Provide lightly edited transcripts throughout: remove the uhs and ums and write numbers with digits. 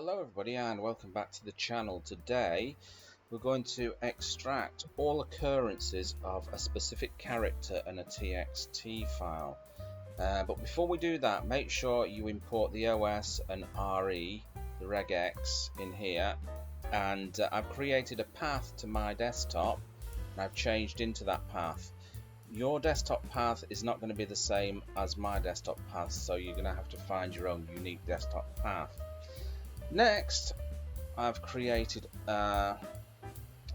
Hello everybody and welcome back to the channel. Today we're going to extract all occurrences of a specific character in a TXT file. But before we do that, make sure you import the OS and RE, the regex in here, and I've created a path to my desktop and I've changed into that path. Your desktop path is not going to be the same as my desktop path, so you're going to have to find your own unique desktop path. Next, I've created a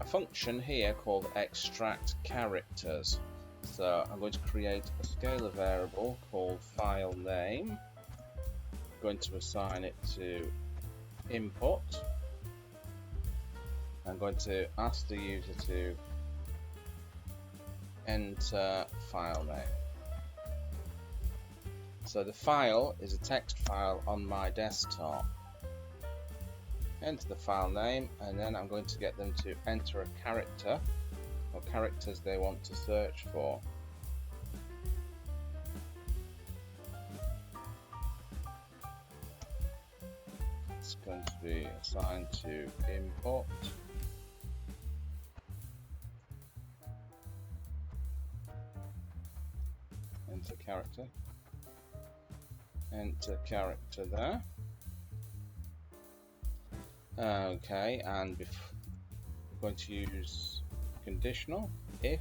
function here called extract characters. So I'm going to create a scalar variable called file name. I'm going to assign it to input. I'm going to ask the user to enter file name. So the file is a text file on my desktop. Enter the file name, and then I'm going to get them to enter a character or characters they want to search for. It's going to be assigned to import. Enter character. Enter character there. Okay, and we're going to use conditional if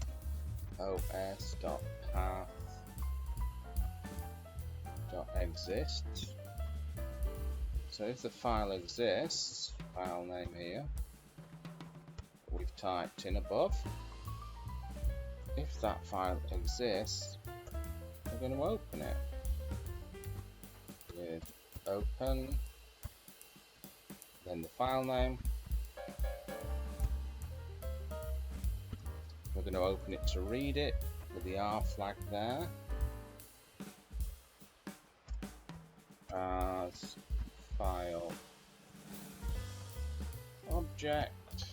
os.path.exist. So if the file exists, file name here, we've typed in above, if that file exists, we're going to open it with open, then the file name. We're going to open it to read it with the R flag there as file object.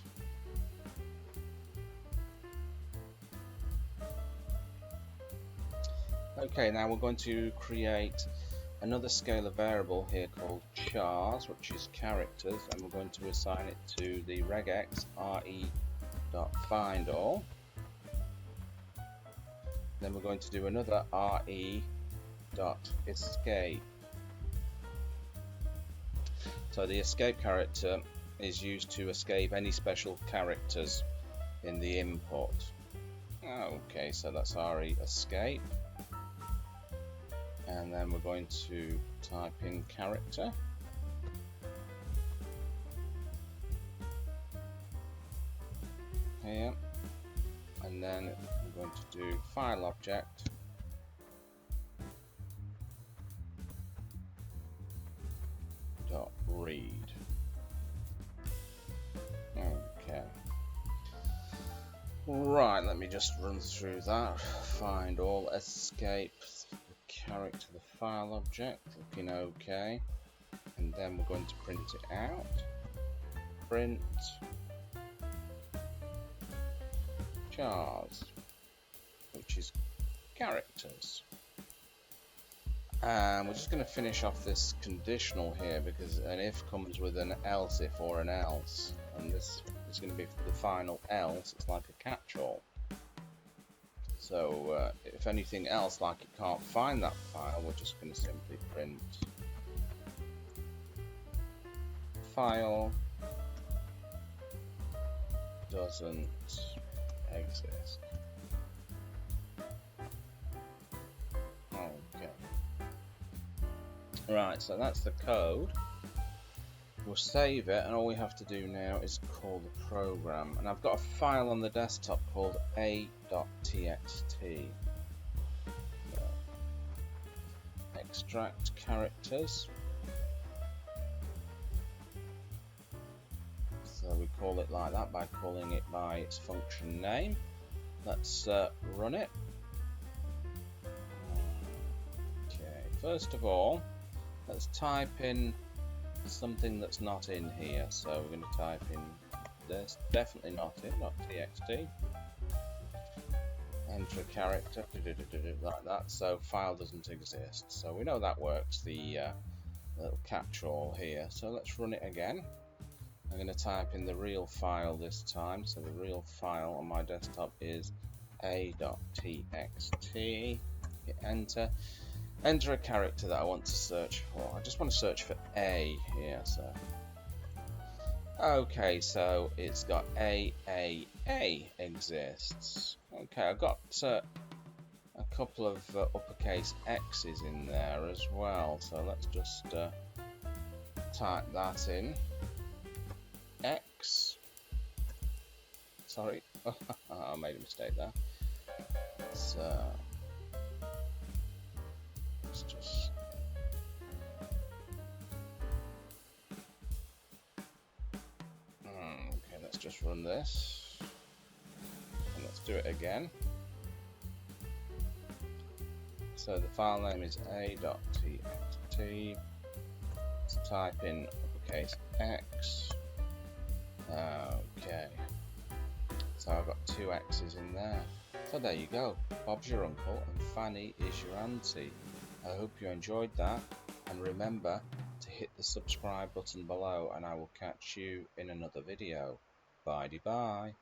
Okay, now we're going to create another scalar variable here called chars, which is characters, and we're going to assign it to the regex re.findAll. Then we're going to do another re.escape. So the escape character is used to escape any special characters in the input. Okay, so that's re escape. And then we're going to type in character. Here. And then we're going to do file object. Dot read. Okay. Right, let me just run through that. Find all, escape, character, the file object, looking okay, and then we're going to print it out. Print chars, which is characters, and we're just going to finish off this conditional here because an if comes with an else if or an else, and this is going to be the final else. It's like a catch-all. So if anything else, like it can't find that file, we're just going to simply print file doesn't exist. Okay. Right, so that's the code. We'll save it, and all we have to do now is call the program. And I've got a file on the desktop called a.txt. Extract characters. So we call it like that by calling it by its function name. Let's run it. Okay, first of all, let's type in something that's not in here. So we're going to type in this, definitely not txt. Enter a character, like that. So file doesn't exist. So we know that works. The little catch-all here. So let's run it again. I'm going to type in the real file this time. So the real file on my desktop is a.txt. Hit enter. Enter a character that I want to search for. I just want to search for A here. So okay, so it's got A exists. Okay, I've got a couple of uppercase X's in there as well. So let's just type that in. X. Sorry, I made a mistake there. So let's just okay. Let's just run this, and let's do it again. So the file name is a.txt. Let's type in uppercase X. Okay. So I've got 2 X's in there. So there you go. Bob's your uncle and Fanny is your auntie. I hope you enjoyed that, and remember to hit the subscribe button below, and I will catch you in another video. Bye-bye.